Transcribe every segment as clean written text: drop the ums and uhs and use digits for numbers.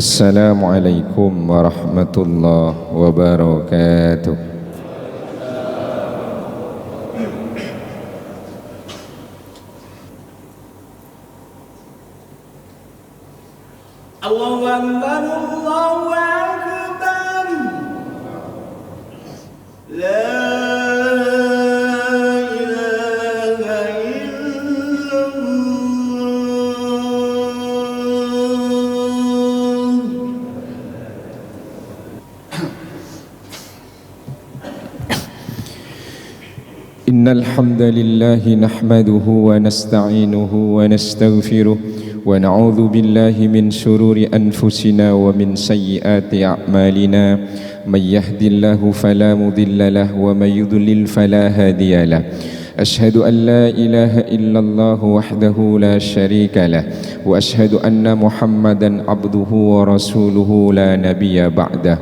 Assalamualaikum warahmatullahi wabarakatuh. Allahu Akbar, Allahu Akbar. La إن الحمد لله نحمده ونستعينه ونستغفره ونعوذ بالله من شرور أنفسنا ومن سيئات أعمالنا من يهد الله فلا مضل له ومن يضلل فلا هادي له أشهد أن لا إله إلا الله وحده لا شريك له وأشهد أن محمدا عبده ورسوله لا نبي بعده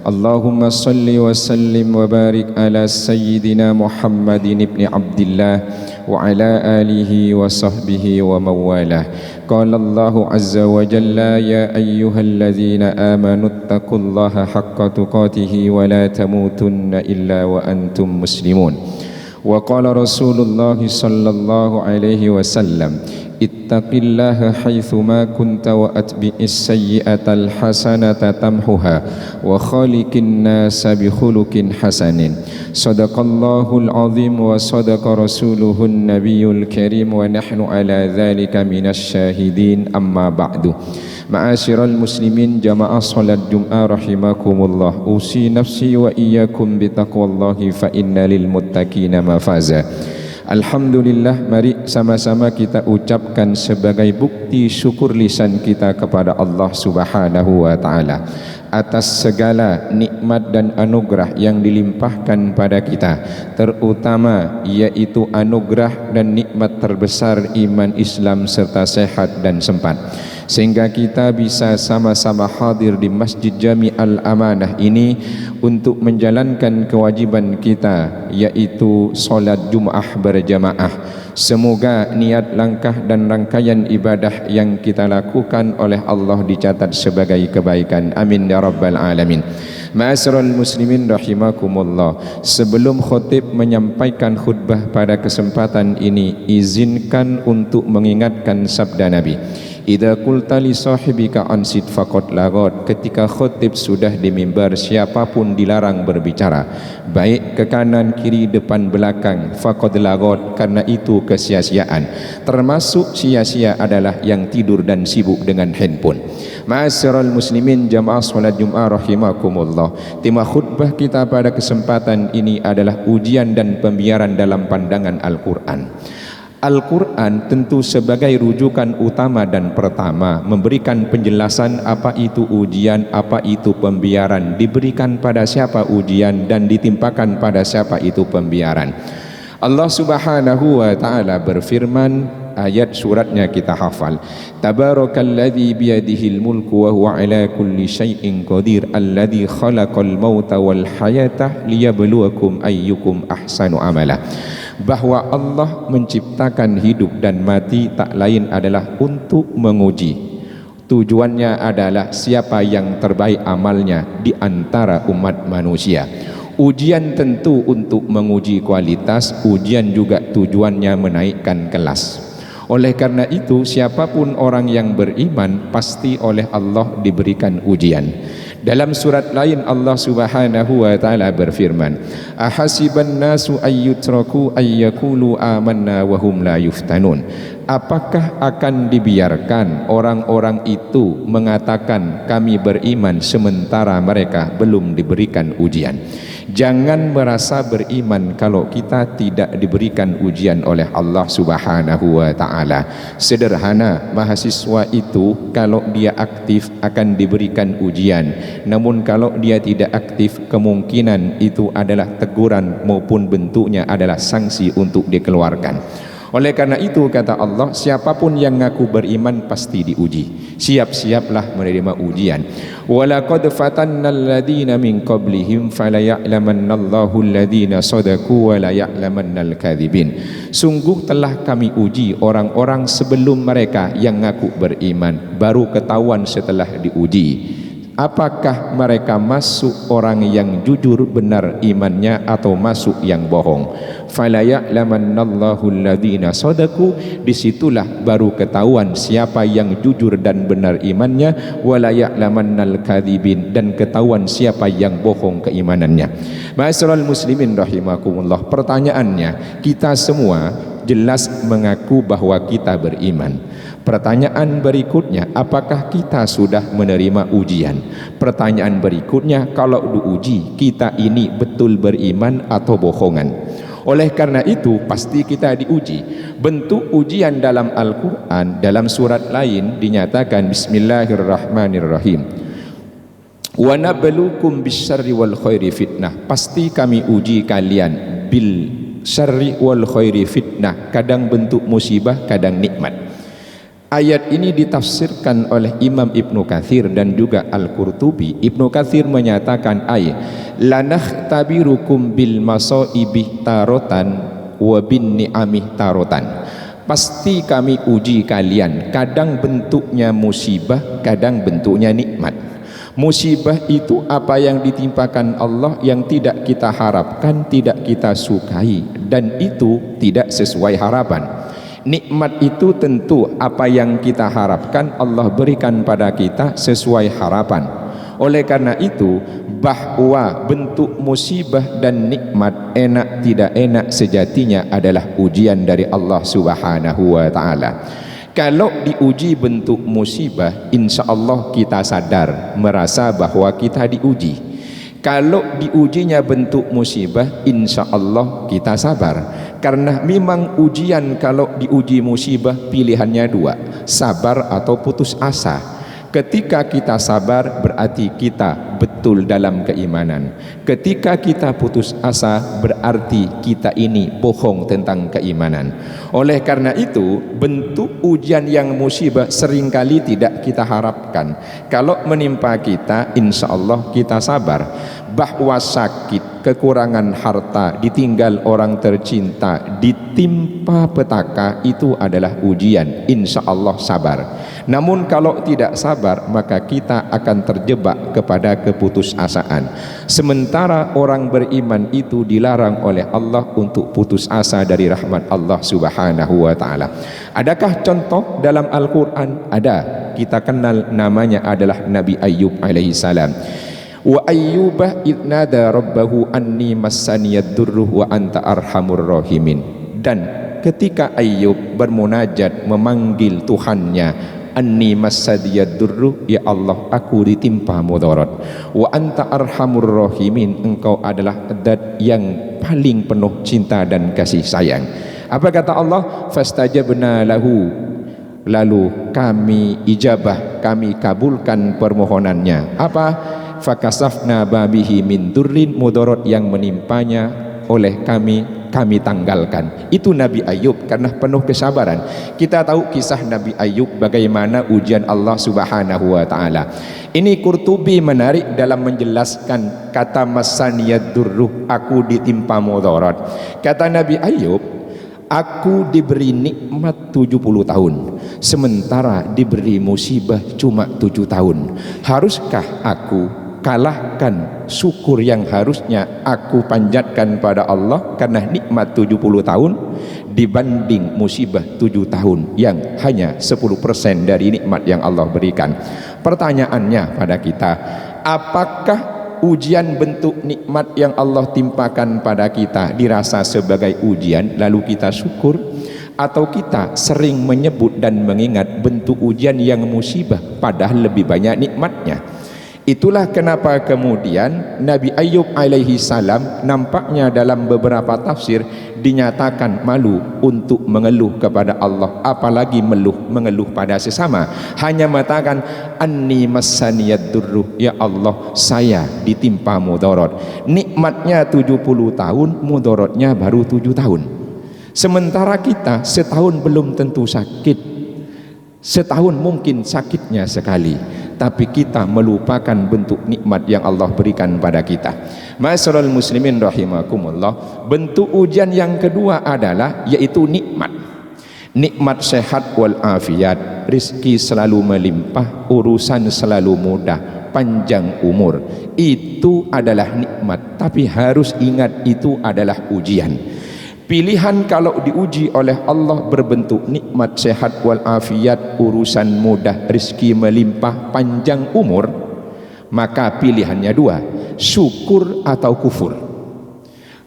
اللهم صل وسلم وبارك على سيدنا محمد بن عبد الله وعلى آله وصحبه ومن والاه. قال الله عز وجل يا أيها الذين آمنوا اتقوا الله حق تقاته ولا تموتن إلا وأنتم مسلمون. وقال رسول الله صلى الله عليه وسلم اتق الله حيثما كنت وأتبع السيئة الحسنة تمحها وخالق الناس بخلق حسن. صدق الله العظيم وصدق رسوله النبي الكريم ونحن على ذلك من الشاهدين. أما بعد، معاشر المسلمين جماعة صلاة الجمعة رحمكم الله، أوصي نفسي وإياكم بتقوى الله فإن للمتقين مفازا. Alhamdulillah, mari sama-sama kita ucapkan sebagai bukti syukur lisan kita kepada Allah Subhanahu wa Ta'ala atas segala nikmat dan anugerah yang dilimpahkan pada kita, terutama yaitu anugerah dan nikmat terbesar iman Islam serta sehat dan sempat, sehingga kita bisa sama-sama hadir di Masjid Jami Al-Amanah ini untuk menjalankan kewajiban kita, yaitu solat Jum'ah berjamaah. Semoga niat, langkah dan rangkaian ibadah yang kita lakukan oleh Allah dicatat sebagai kebaikan. Amin ya rabbal alamin. Ma'asyiral muslimin rahimakumullah, sebelum khotib menyampaikan khutbah pada kesempatan ini, izinkan untuk mengingatkan sabda Nabi, idza qulta li sahibika ansit faqad lagat. Ketika khotib sudah di mimbar, siapapun dilarang berbicara, baik ke kanan, kiri, depan, belakang, faqad lagat, karena itu kesia-siaan. Termasuk sia-sia adalah yang tidur dan sibuk dengan handphone. Ma'asyiral muslimin jamaah salat Jumat rahimakumullah, tema khutbah kita pada kesempatan ini adalah ujian dan pembiaran dalam pandangan Al-Quran. Al-Quran tentu sebagai rujukan utama dan pertama memberikan penjelasan apa itu ujian, apa itu pembiaran, diberikan pada siapa ujian dan ditimpakan pada siapa itu pembiaran. Allah Subhanahu wa Ta'ala berfirman, ayat suratnya kita hafal, tabarakalladzi biyadihil mulku wa huwa ala kulli syai'in qadir alladzi khalaqal mauta wal hayata liyabluwakum ayyukum ahsanu amala. Bahwa Allah menciptakan hidup dan mati tak lain adalah untuk menguji. Tujuannya adalah siapa yang terbaik amalnya di antara umat manusia. Ujian tentu untuk menguji kualitas, ujian juga tujuannya menaikkan kelas. Oleh karena itu, siapapun orang yang beriman pasti oleh Allah diberikan ujian. Dalam surat lain Allah Subhanahu wa Ta'ala berfirman, ahasiban nasu ayyutraku ayyakulu amanna wa hum la yuftanun. Apakah akan dibiarkan orang-orang itu mengatakan kami beriman sementara mereka belum diberikan ujian? Jangan merasa beriman kalau kita tidak diberikan ujian oleh Allah Subhanahu wa Ta'ala. Sederhana, mahasiswa itu kalau dia aktif akan diberikan ujian, namun kalau dia tidak aktif kemungkinan itu adalah teguran maupun bentuknya adalah sanksi untuk dikeluarkan. Oleh karena itu kata Allah, siapapun yang ngaku beriman pasti diuji. Siap-siaplah menerima ujian. Walaqad fatannal ladzina min qablihim falaya'lamannallahu alladzina shadaku wa la ya'lamannal kadzibin. Sungguh telah kami uji orang-orang sebelum mereka yang ngaku beriman, baru ketahuan setelah diuji. Apakah mereka masuk orang yang jujur benar imannya atau masuk yang bohong? Fala ya'lamannallahu alladzina shadaku, disitulah baru ketahuan siapa yang jujur dan benar imannya, wala ya'lamannal kadzibin, dan ketahuan siapa yang bohong keimanannya. Ma'asyiral muslimin rahimakumullah, pertanyaannya, kita semua jelas mengaku bahwa kita beriman. Pertanyaan berikutnya, apakah kita sudah menerima ujian? Pertanyaan berikutnya, kalau diuji kita ini betul beriman atau bohongan? Oleh karena itu pasti kita diuji. Bentuk ujian dalam Al-Quran, dalam surat lain dinyatakan bismillahirrahmanirrahim, wa nabluukum bisyarri wal khairi fitnah. Pasti kami uji kalian bil syarri wal khairi fitnah, kadang bentuk musibah, kadang nikmat. Ayat ini ditafsirkan oleh Imam Ibnu Katsir dan juga Al-Qurtubi. Ibnu Katsir menyatakan lanakhtabirukum bil masaibi tarotan wa bin ni'ami tarotan. Pasti kami uji kalian, kadang bentuknya musibah, kadang bentuknya nikmat. Musibah itu apa yang ditimpakan Allah yang tidak kita harapkan, tidak kita sukai, dan itu tidak sesuai harapan. Nikmat itu tentu apa yang kita harapkan Allah berikan pada kita sesuai harapan. Oleh karena itu, bahwa bentuk musibah dan nikmat, enak tidak enak, sejatinya adalah ujian dari Allah Subhanahu wa ta'ala. Kalau diuji bentuk musibah, insya Allah kita sadar, merasa bahwa kita diuji. Kalau diujinya bentuk musibah, insya Allah kita sabar. Karena memang ujian kalau diuji musibah pilihannya dua, sabar atau putus asa. Ketika kita sabar berarti kita betul dalam keimanan. Ketika kita putus asa berarti kita ini bohong tentang keimanan. Oleh karena itu, bentuk ujian yang musibah seringkali tidak kita harapkan. Kalau menimpa kita, insya Allah kita sabar. Bahwa sakit, kekurangan harta, ditinggal orang tercinta, ditimpa petaka, itu adalah ujian, insya Allah sabar. Namun kalau tidak sabar, maka kita akan terjebak kepada keputusasaan. Sementara orang beriman itu dilarang oleh Allah untuk putus asa dari rahmat Allah Subhanahu wa ta'ala. Adakah contoh dalam Al-Quran? Ada. Kita kenal, namanya adalah Nabi Ayyub alaihi salam. Wa ayyuba idnada rabbahu anni massaniyad durruh wa anta arhamur rahimin. Dan ketika Ayyub bermunajat memanggil Tuhannya, anni massaniyad durruh, ya Allah aku ditimpa mudarat, wa anta arhamur rahimin, engkau adalah zat yang paling penuh cinta dan kasih sayang. Apa kata Allah? Fastajabna lahu, lalu kami ijabah, kami kabulkan permohonannya. Apa? Fakasafna babihi min durrin, mudarat yang menimpanya oleh kami tanggalkan. Itu Nabi Ayyub karena penuh kesabaran. Kita tahu kisah Nabi Ayyub bagaimana ujian Allah Subhanahu wa ta'ala. Ini Qurtubi menarik dalam menjelaskan kata masaniyad durruh, aku ditimpa mudarat. Kata Nabi Ayyub, aku diberi nikmat 70 tahun, sementara diberi musibah cuma 7 tahun. Haruskah aku kalahkan syukur yang harusnya aku panjatkan pada Allah karena nikmat 70 tahun dibanding musibah 7 tahun yang hanya 10% dari nikmat yang Allah berikan? Pertanyaannya pada kita, apakah ujian bentuk nikmat yang Allah timpakan pada kita dirasa sebagai ujian lalu kita syukur, atau kita sering menyebut dan mengingat bentuk ujian yang musibah padahal lebih banyak nikmatnya? Itulah kenapa kemudian Nabi Ayyub alaihi salam nampaknya dalam beberapa tafsir dinyatakan malu untuk mengeluh kepada Allah, apalagi mengeluh pada sesama. Hanya mengatakan anni massaniyad durruh, ya Allah saya ditimpa mudarat. Nikmatnya 70 tahun, mudaratnya baru 7 tahun. Sementara kita setahun belum tentu sakit, setahun mungkin sakitnya sekali, tapi kita melupakan bentuk nikmat yang Allah berikan pada kita. Ma'asyiral muslimin rahimakumullah, bentuk ujian yang kedua adalah yaitu nikmat. Nikmat sehat wal afiat, rizki selalu melimpah, urusan selalu mudah, panjang umur. Itu adalah nikmat, tapi harus ingat itu adalah ujian. Pilihan kalau diuji oleh Allah berbentuk nikmat sehat wal afiat, urusan mudah, rizki melimpah, panjang umur, maka pilihannya dua, syukur atau kufur.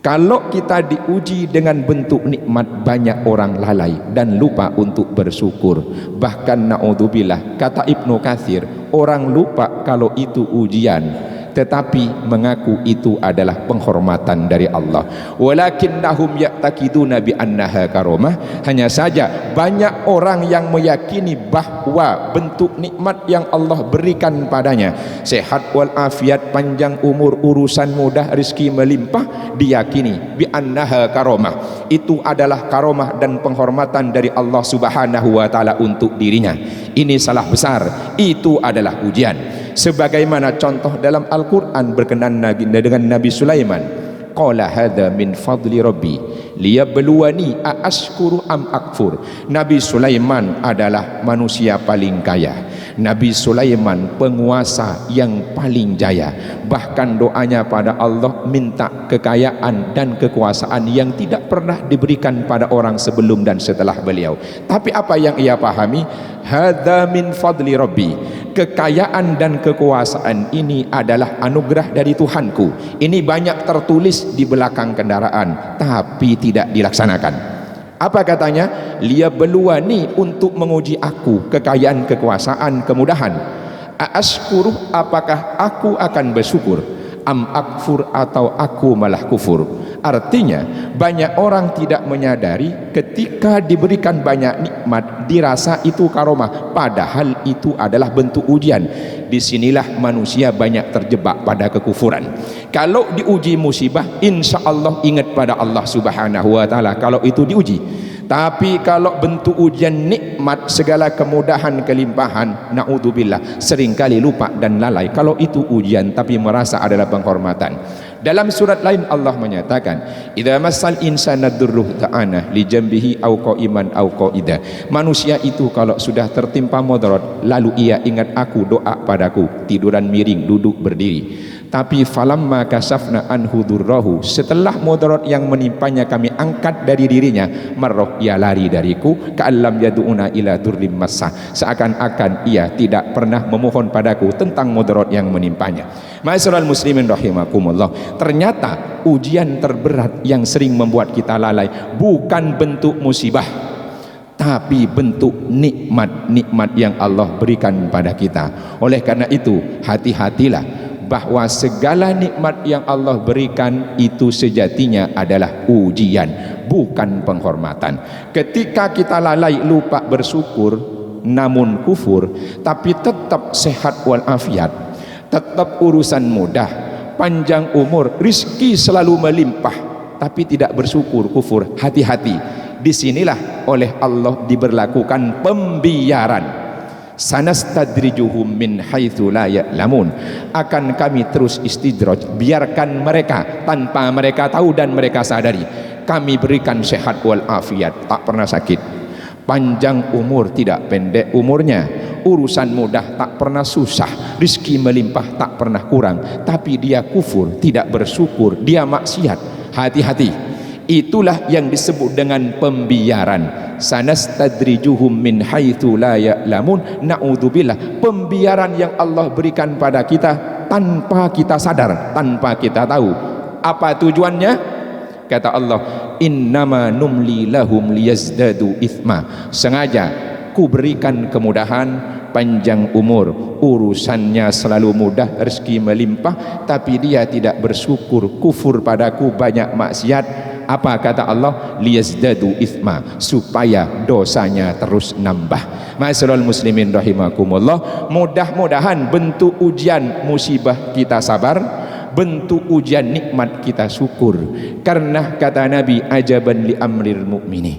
Kalau kita diuji dengan bentuk nikmat, banyak orang lalai dan lupa untuk bersyukur. Bahkan naudzubillah, kata Ibnu Katsir, orang lupa kalau itu ujian, tetapi mengaku itu adalah penghormatan dari Allah. Walakinnahum ya'taqiduna bi annaha karamah. Hanya saja banyak orang yang meyakini bahwa bentuk nikmat yang Allah berikan padanya, sehat wal afiat, panjang umur, urusan mudah, rezeki melimpah, diyakini bi annaha karamah. Itu adalah karamah dan penghormatan dari Allah Subhanahu wa taala untuk dirinya. Ini salah besar. Itu adalah ujian. Sebagaimana contoh dalam Al-Quran berkenaan dengan Nabi Sulaiman, qala hadza min fadli rabbi liyabluwani aashkuru am akfur. Nabi Sulaiman adalah manusia paling kaya, Nabi Sulaiman penguasa yang paling jaya. Bahkan doanya pada Allah minta kekayaan dan kekuasaan yang tidak pernah diberikan pada orang sebelum dan setelah beliau. Tapi apa yang ia pahami? Hadza min fadli rabbi, kekayaan dan kekuasaan ini adalah anugerah dari Tuhanku. Ini banyak tertulis di belakang kendaraan, tapi tidak dilaksanakan. Apa katanya? Liyabluwani, untuk menguji aku, kekayaan, kekuasaan, kemudahan. Aashkuru, apakah aku akan bersyukur? Am akfur, atau aku malah kufur. Artinya banyak orang tidak menyadari ketika diberikan banyak nikmat dirasa itu karomah, padahal itu adalah bentuk ujian. Disinilah manusia banyak terjebak pada kekufuran. Kalau diuji musibah, insya Allah ingat pada Allah Subhanahu wa taala kalau itu diuji. Tapi kalau bentuk ujian nikmat, segala kemudahan, kelimpahan, naudzubillah, seringkali lupa dan lalai kalau itu ujian, tapi merasa adalah penghormatan. Dalam surat lain Allah menyatakan, idza massal insana dzurruh ta'ana li jambihi au qa'iman au qa'ida. Manusia itu kalau sudah tertimpa mudarat, lalu ia ingat aku, doa padaku, tiduran miring, duduk berdiri. Tapi falamma kasafna anhu durrahu, setelah mudarat yang menimpanya kami angkat dari dirinya, marrah, ia lari dariku, ka'allam yad'una ila durrim massah, seakan-akan ia tidak pernah memohon padaku tentang mudarat yang menimpanya. Ma'asyiral muslimin rahimakumullah, ternyata ujian terberat yang sering membuat kita lalai bukan bentuk musibah, tapi bentuk nikmat-nikmat yang Allah berikan pada kita. Oleh karena itu, hati-hatilah bahwa segala nikmat yang Allah berikan itu sejatinya adalah ujian, bukan penghormatan. Ketika kita lalai, lupa bersyukur, namun kufur, tapi tetap sehat wal afiat, tetap urusan mudah, panjang umur, rizki selalu melimpah, tapi tidak bersyukur, kufur, hati-hati. Disinilah oleh Allah diberlakukan pembiaran. Sanastadrijuhum min haitsu la ya'lamun, akan kami terus istidraj, biarkan mereka tanpa mereka tahu dan mereka sadari. Kami berikan sehat wal afiat, tak pernah sakit, panjang umur, tidak pendek umurnya, urusan mudah, tak pernah susah, rizki melimpah, tak pernah kurang, tapi dia kufur, tidak bersyukur, dia maksiat. Hati-hati, itulah yang disebut dengan pembiaran. Sanastadrijuhum min haitsu la ya'lamun, naudzubillah, pembiaran yang Allah berikan pada kita tanpa kita sadar, tanpa kita tahu. Apa tujuannya? Kata Allah, innama numli lahum liyazdadu itsma, sengaja ku berikan kemudahan, panjang umur, urusannya selalu mudah, rezeki melimpah, tapi dia tidak bersyukur, kufur padaku, banyak maksiat. Apa kata Allah? Liyazdadu itsma, supaya dosanya terus nambah. Ma'asyiral muslimin rahimakumullah, mudah-mudahan bentuk ujian musibah kita sabar, bentuk ujian nikmat kita syukur. Karena kata Nabi, ajaban li amril mu'mini,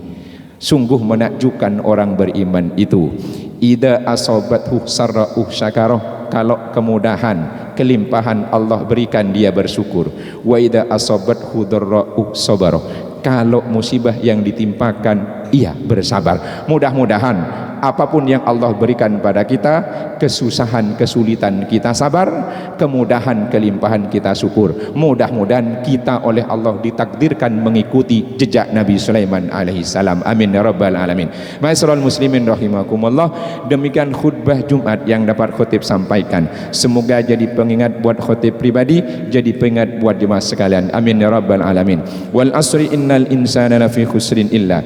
sungguh menakjubkan orang beriman itu. Ida asobathu sarra'uh syakarah, kalau kemudahan, kelimpahan Allah berikan dia bersyukur. Wa ida asobathu dharra'uh sabarah, kalau musibah yang ditimpakan ia bersabar. Mudah-mudahan apapun yang Allah berikan pada kita, kesusahan, kesulitan kita sabar, kemudahan, kelimpahan kita syukur. Mudah-mudahan kita oleh Allah ditakdirkan mengikuti jejak Nabi Sulaiman alaihissalam. Amin ya rabbal alamin. Ma'asyiral muslimin rahimakumullah, demikian khutbah Jumat yang dapat khotib sampaikan. Semoga jadi pengingat buat khotib pribadi, jadi pengingat buat jemaah sekalian. Amin ya rabbal alamin. Wal asri innal insana lafi khusrin illa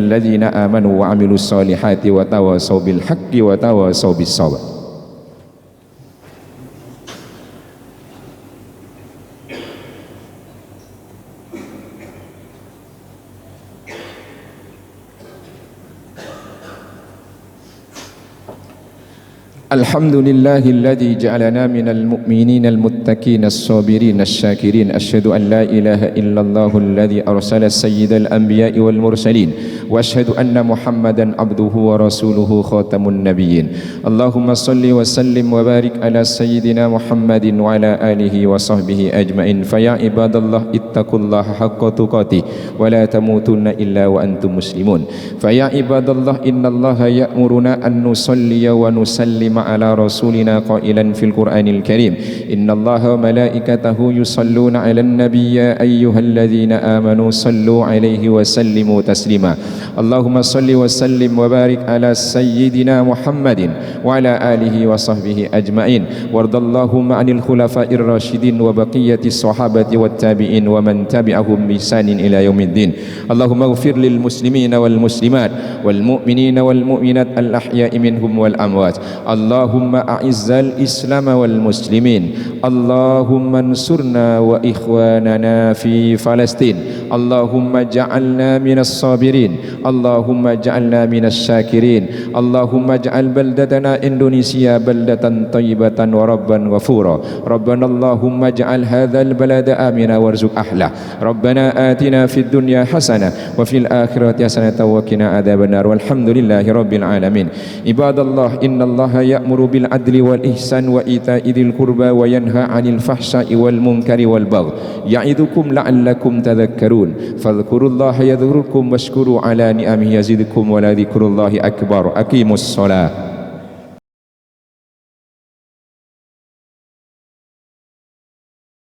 alladzina amanu wa amilus solihati wa tawasaw bil haqqi wa tawasaw bis sabr. Alhamdulillahilladzi ja'alana minal mu'minina al-muttaqina as-sabirin asy-syakirin. Asyhadu an la ilaha illallahul ladzi arsala sayyidal anbiya'i wal mursalin wa asyhadu anna Muhammadan abduhu wa rasuluhu khatamun nabiyyin. Allahumma shalli wa sallim wa barik ala sayyidina Muhammadin wa ala alihi wa sahbihi ajmain. Fa ya ibadallah ittaqullaha haqqa tuqatih wa la tamutunna illa wa antum muslimun. Fa ya ibadallah innallaha ya'muruna an nusalliya wa nusallim على رسولنا قائلا في القرآن الكريم إن الله وملائكته يصلون على النبي يا أيها الذين آمنوا صلوا عليه وسلموا تسليما. اللهم صل وسلم وبارك على سيدنا محمد وعلى آله وصحبه أجمعين. وارض اللهم عن الخلفاء الراشدين وبقية الصحابة والتابعين ومن تبعهم بإحسان إلى يوم الدين. اللهم اغفر للمسلمين والمسلمات والمؤمنين والمؤمنات الأحياء منهم والأموات. اللهم أعز الإسلام والمسلمين. اللهم انصرنا وإخواننا في فلسطين. اللهم اجعلنا من الصابرين. اللهم اجعلنا من الشاكرين. اللهم اجعل بلدتنا إندونيسيا بلدة طيبة وربا غفورا. ربنا اللهم اجعل هذا البلد آمنا وارزق أهله. ربنا آتنا في الدنيا حسنة وفي الآخرة حسنة وقنا عذاب النار والحمد لله رب العالمين. عباد الله إن الله يأمر بالعدل والإحسان وإيتاء ذي القربى وينهى عن الفحشاء والمنكر والبغي يعظكم لعلكم تذكرون. فاذكروا الله يذكركم واشكروا على نعمه يزدكم ولذكر الله أكبر. أقيموا الصلاة.